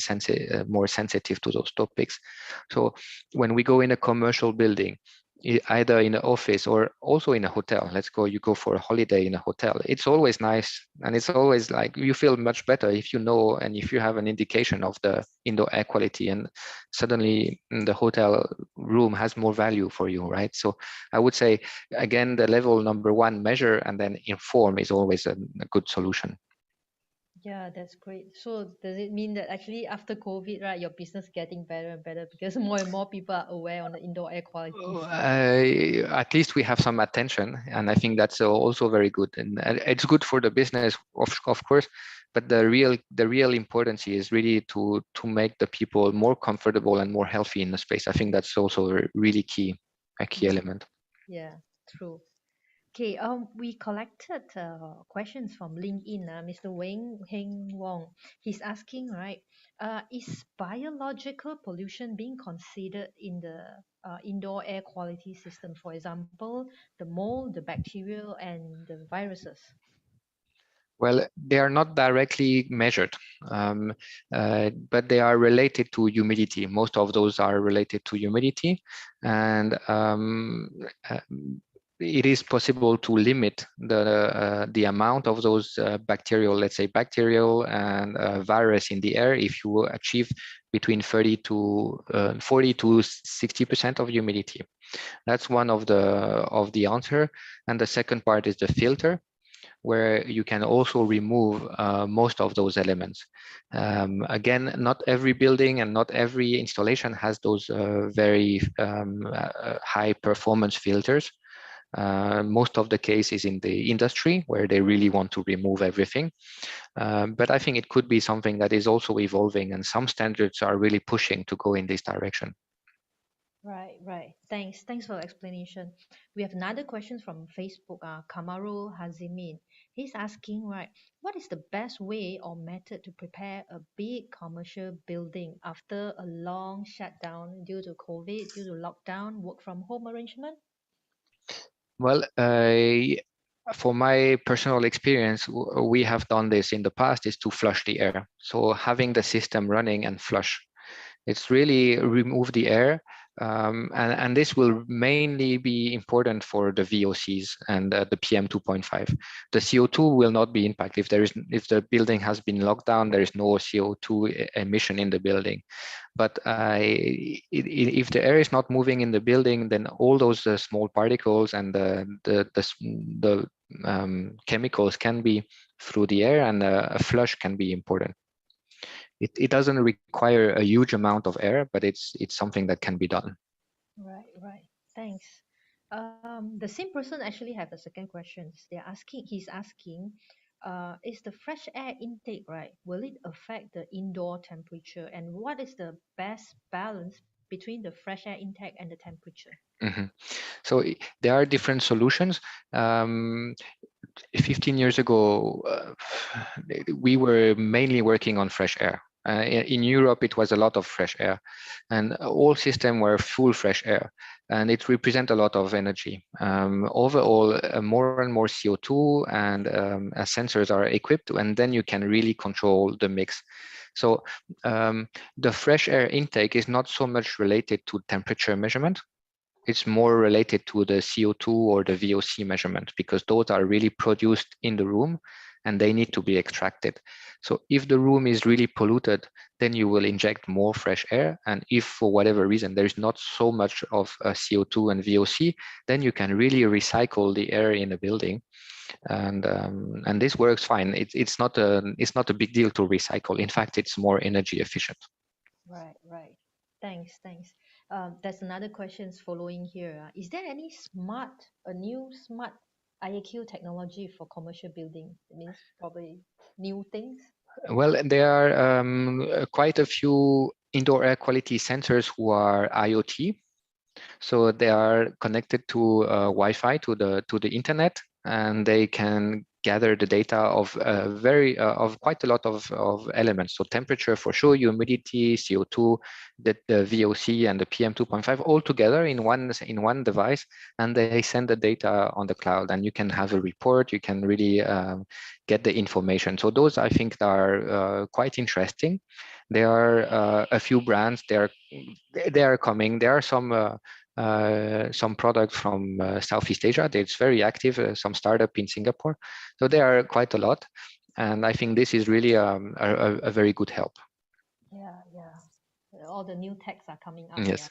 more sensitive to those topics. So when we go in a commercial building, either in an office or also in a hotel, you go for a holiday in a hotel, it's always nice, and it's always like you feel much better if you know and if you have an indication of the indoor air quality, and suddenly the hotel room has more value for you, right? So I would say, again, the level number one, measure and then inform, is always a good solution. Yeah, that's great. So does it mean that actually after COVID, right, your business getting better and better because more and more people are aware on the indoor air qualities? At least we have some attention, and I think that's also very good, and it's good for the business, of course. But the real importance is really to make the people more comfortable and more healthy in the space. I think that's also really a key element. Yeah, true. Okay, we collected questions from LinkedIn. Mr. Wang Heng Wong, he's asking, right, is biological pollution being considered in the indoor air quality system? For example, the mold, the bacterial, and the viruses. Well, they are not directly measured, um, but they are related to humidity. Most of those are related to humidity, and uh, it is possible to limit the amount of those bacterial, let's say bacterial and virus in the air, if you achieve between 40 to 60% of humidity. That's one of the answer, and the second part is the filter, where you can also remove most of those elements. Again, not every building and not every installation has those very high performance filters. Most of the case is in the industry, where they really want to remove everything. But I think it could be something that is also evolving, and some standards are really pushing to go in this direction. Right, right. Thanks for the explanation. We have another question from Facebook, Kamaru Hazimin. He's asking, right, what is the best way or method to prepare a big commercial building after a long shutdown due to COVID, due to lockdown, work from home arrangement? Well, for my personal experience, we have done this in the past, is to flush the air. So having the system running and flush, it's really remove the air. And this will mainly be important for the VOCs and the PM 2.5. The CO2 will not be impacted. If the building has been locked down, there is no CO2 emission in the building. But if the air is not moving in the building, then all those small particles and the chemicals can be through the air, and a flush can be important. It doesn't require a huge amount of air, but it's something that can be done. Right, right. Thanks. The same person actually have a second question. He's asking, is the fresh air intake, right? Will it affect the indoor temperature? And what is the best balance between the fresh air intake and the temperature? Mhm. So there are different solutions. 15 years ago, we were mainly working on fresh air. In Europe, it was a lot of fresh air, and all systems were full fresh air, and it represents a lot of energy. Overall, more and more CO2 and sensors are equipped, and then you can really control the mix. So the fresh air intake is not so much related to temperature measurement. It's more related to the CO2 or the VOC measurement, because those are really produced in the room and they need to be extracted. So if the room is really polluted, then you will inject more fresh air. And if for whatever reason there is not so much of CO2 and VOC, then you can really recycle the air in a building. And this works fine. It's not a big deal to recycle. In fact, it's more energy efficient. Right, right. Thanks. There's another questions following here. Is there any a new smart IAQ technology for commercial building? It means probably new things. Well, there are quite a few indoor air quality sensors who are IoT. So they are connected to Wi-Fi, to the internet, and they can gather the data of of quite a lot of elements. So temperature for sure, humidity, CO2, the VOC, and the PM 2.5 all together in one device, and they send the data on the cloud, and you can have a report. You can really get the information. So those I think are quite interesting. There are a few brands. They are coming. There are some products from Southeast Asia. It's very active. Some startup in Singapore. So there are quite a lot, and I think this is really a very good help. Yeah, yeah. All the new techs are coming up. Yes.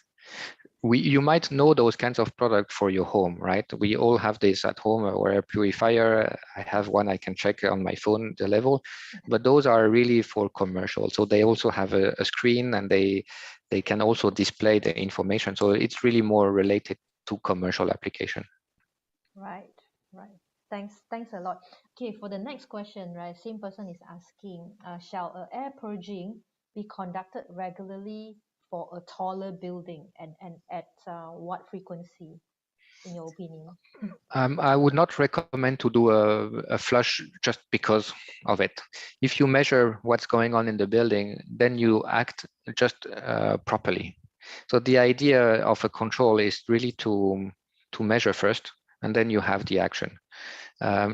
You might know those kinds of products for your home, right? We all have this at home, or air purifier. I have one, I can check on my phone the level, but those are really for commercial. So they also have a screen, and they can also display the information. So it's really more related to commercial application. Right, right. Thanks a lot. Okay, for the next question, right? Same person is asking, shall air purging be conducted regularly for a taller building, and at what frequency, in your opinion? I would not recommend to do a flush just because of it. If you measure what's going on in the building, then you act just properly. So the idea of a control is really to measure first, and then you have the action.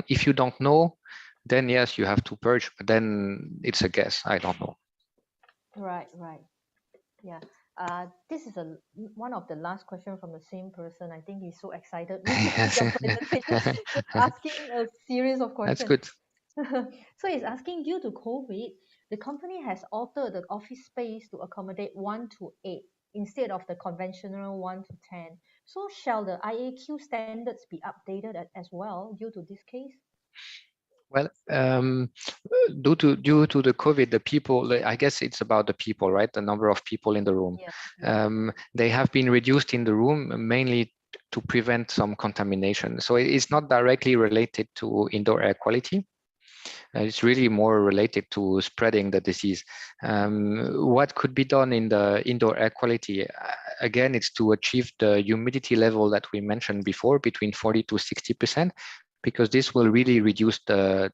If you don't know, then yes, you have to purge, but then it's a guess. I don't know. Right, right. Yeah. This is one of the last question from the same person. I think he's so excited with Yes. the presentation, just asking a series of That's questions. good. So he's asking, due to COVID, the company has altered the office space to accommodate 1 to 8 instead of the conventional 1 to 10. So shall the IAQ standards be updated as well due to this case? Well, due to the COVID, the people, I guess it's about the people, right? The number of people in the room. Yeah. They have been reduced in the room mainly to prevent some contamination. So it's not directly related to indoor air quality. It's really more related to spreading the disease. What could be done in the indoor air quality? Again, it's to achieve the humidity level that we mentioned before, between 40 to 60%, because this will really reduce the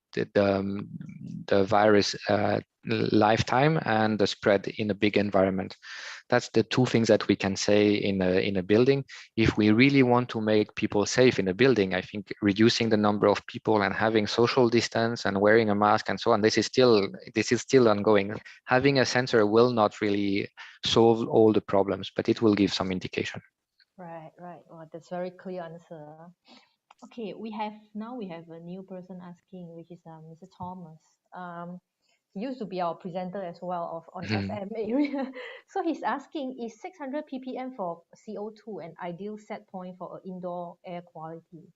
virus lifetime and the spread in a big environment. That's the two things that we can say in a building. If we really want to make people safe in a building, I think reducing the number of people and having social distance and wearing a mask and so on, this is still ongoing. Having a sensor will not really solve all the problems, but it will give some indication. Right, right. Well, that's very clear answer. Okay, we have a new person asking, which is Mr. Thomas. He used to be our presenter as well on Mhm. FM area. So he's asking, is 600 ppm for CO2 an ideal set point for indoor air quality?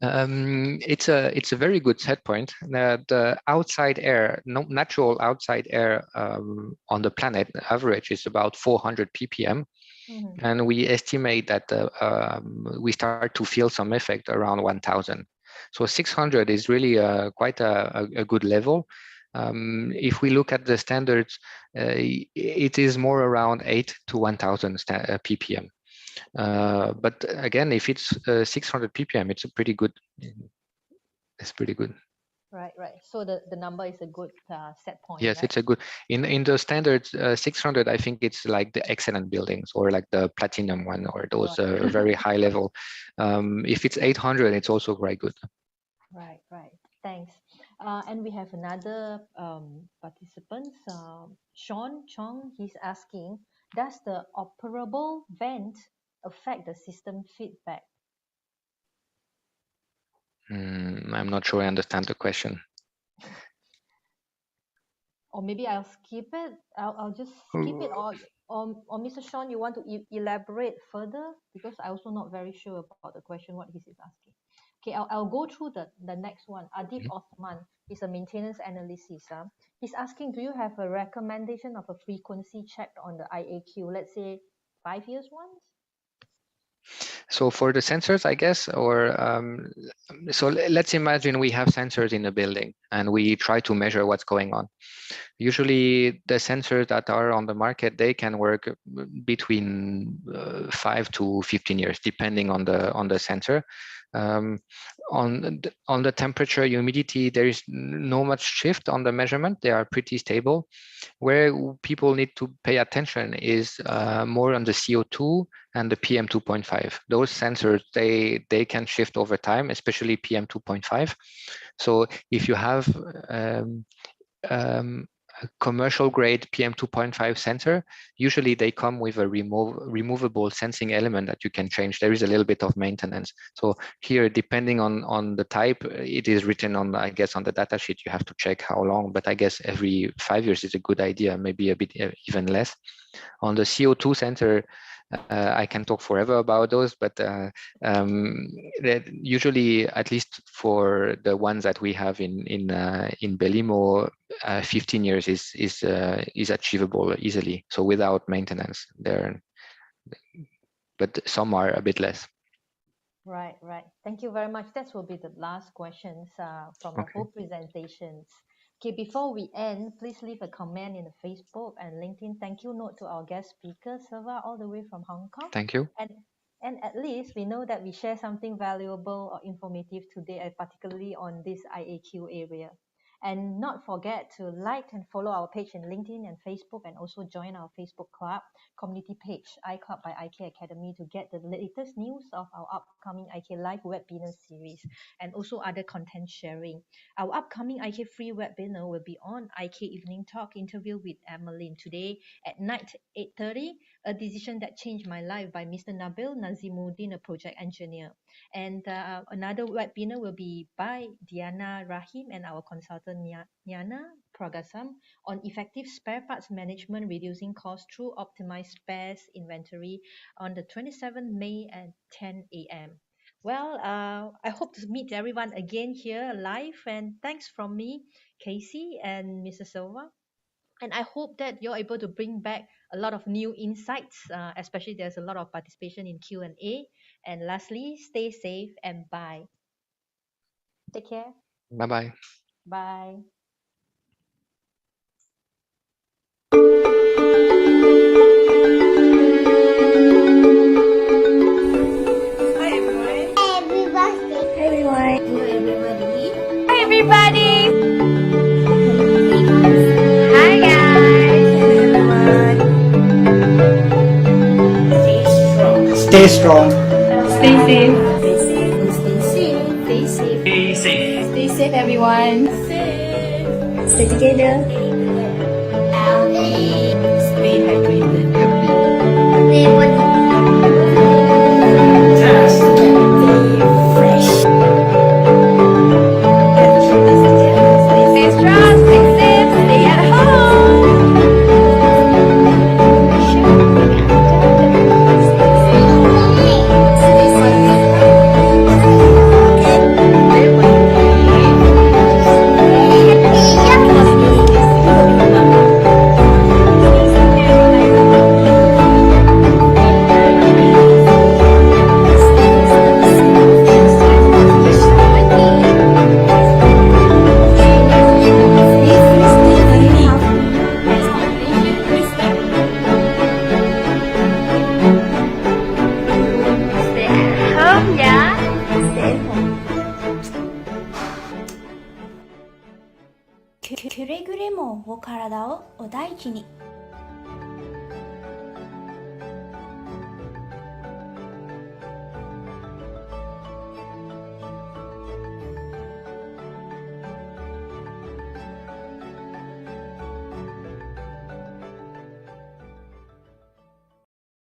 It's a very good set point. The outside air, natural outside air on the planet average is about 400 ppm. Mm-hmm. And we estimate that we start to feel some effect around 1000. So 600 is really quite a good level. If we look at the standards, it is more around 8 to 1000 ppm. But again, if it's 600 ppm, it's pretty good. It's pretty good. Right, right. So the number is a good set point, Yes, right? it's a good, in the standards 600, I think it's like the excellent buildings or like the platinum one or those Right. very high level. If it's 800, it's also very good. Right, right. Thanks. And we have another participant, Sean Chong. He's asking, does the operable vent affect the system feedback? I'm not sure I understand the question. Or maybe I'll skip it. I'll just skip it. Or Mr. Sean, you want to elaborate further? Because I also not very sure about the question, what he's asking. Okay, I'll go through the next one. Adib Osman is a maintenance analyst. He's asking, do you have a recommendation of a frequency check on the IAQ? Let's say 5 years once? So for the sensors, I guess, or so let's imagine we have sensors in a building and we try to measure what's going on. Usually the sensors that are on the market, they can work between 5 to 15 years, depending on the sensor. On the temperature, humidity, there is no much shift on the measurement. They are pretty stable. Where people need to pay attention is more on the CO2 and the PM 2.5. Those sensors, they can shift over time, especially PM 2.5. So if you have a commercial grade PM 2.5 sensor, usually they come with a removable sensing element that you can change. There is a little bit of maintenance. So here, depending on the type, it is written on, I guess, on the data sheet. You have to check how long, but I guess every 5 years is a good idea, maybe a bit even less. On the CO2 sensor, I can talk forever about those, but usually, at least for the ones that we have in Belimo, 15 years is achievable easily. So without maintenance there, but some are a bit less. Right. Thank you very much. That will be the last questions from the whole presentations. Okay, before we end, please leave a comment in the Facebook and LinkedIn. Thank you note to our guest speaker, Sylvain, all the way from Hong Kong. Thank you. And at least we know that we share something valuable or informative today, particularly on this IAQ area. And not forget to like and follow our page in LinkedIn and Facebook, and also join our Facebook club community page, iClub by IK Academy, to get the latest news of our upcoming IK Live webinar series and also other content sharing. Our upcoming IK free webinar will be on IK Evening Talk interview with Emmeline today at night 8:30, A Decision That Changed My Life by Mr. Nabil Nazimuddin, a project engineer. And another webinar will be by Diana Rahim and our consultant Niana Pragasam on effective spare parts management, reducing costs through optimized spares inventory on the 27th May at 10 a.m. Well, I hope to meet everyone again here live, and thanks from me, Casey and Mr. Silva. And I hope that you're able to bring back a lot of new insights, especially there's a lot of participation in Q&A. And lastly, stay safe and bye. Take care. Bye-bye. Bye. Hi everyone. Hi everyone. Hello everybody. Hi everybody. Hi guys. Hello everyone. Stay strong. Stay strong. Stay safe. Stay safe. Stay safe. Stay safe. Stay safe. Stay safe everyone. Stay together. Stay hydrated. Stay strong, stay safe, stay at home, yeah? Stay at home. くれぐれもお体をお大事に。